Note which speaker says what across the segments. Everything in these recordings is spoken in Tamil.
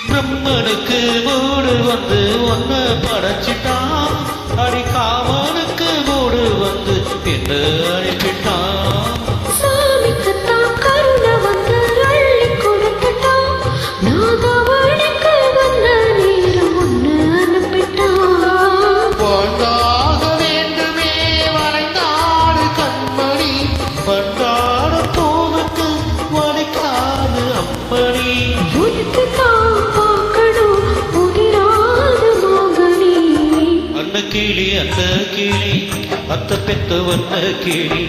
Speaker 1: பிரம்மனுக்கு மூடு வந்து ஒன்ன படைச்சிட்டான், அடிக்காமனுக்கு மூடு வந்து என்ன அனுப்பிட்டான்.
Speaker 2: சாமிக்குத்தான் கருணை வந்து அள்ளி கொடுத்துட்டான், நாகவனுக்கு வந்த நேரம் ஒன்னு அனுப்பிட்டான்.
Speaker 1: வாழ்ந்தாக வேண்டுமே வளைந்தாடு கண்மணி, பண்டாடு போனுக்கு வளைக்காது அப்படி. கிளி அந்த கிளி அத்த பெத்த வண்ண கிளி,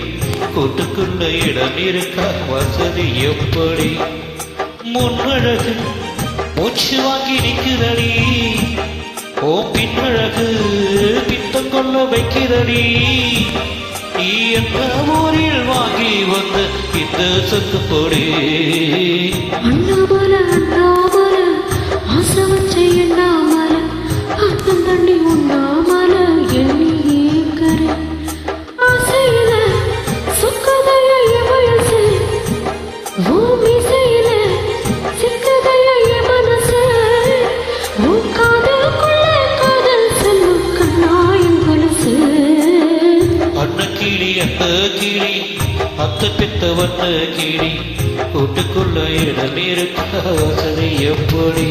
Speaker 1: கூட்டுக்குள்ள இடம் இருக்க வசதி எப்படி? முன்னழகு மூச்சு வாங்கி நிற்கிறடி, ஓ பின்னழகு பித்தம் கொள்ள வைக்கிறடி. நீ எந்த ஊரில் வாங்கி வந்த இந்த சொத்து பொடி?
Speaker 2: அண்ணாமல அண்ணாமல ஆசை வச்ச எண்ணாமல அத்தம் தண்ணி உண்ணாமல எண்ணி ஏங்கர ஆசையில சுக்கதைய வயசு பூமிசையில சிக்கதைய மனசு காதலுக்குள்ள காதல் செல்லும் கண்ணாயின் கொலுசு.
Speaker 1: அண்ண கிளி அந்த கிளி அத்த பெத்த வண்ண கிளி, கூட்டுக்குள்ள இடம் இருக்க வசதி எப்படி?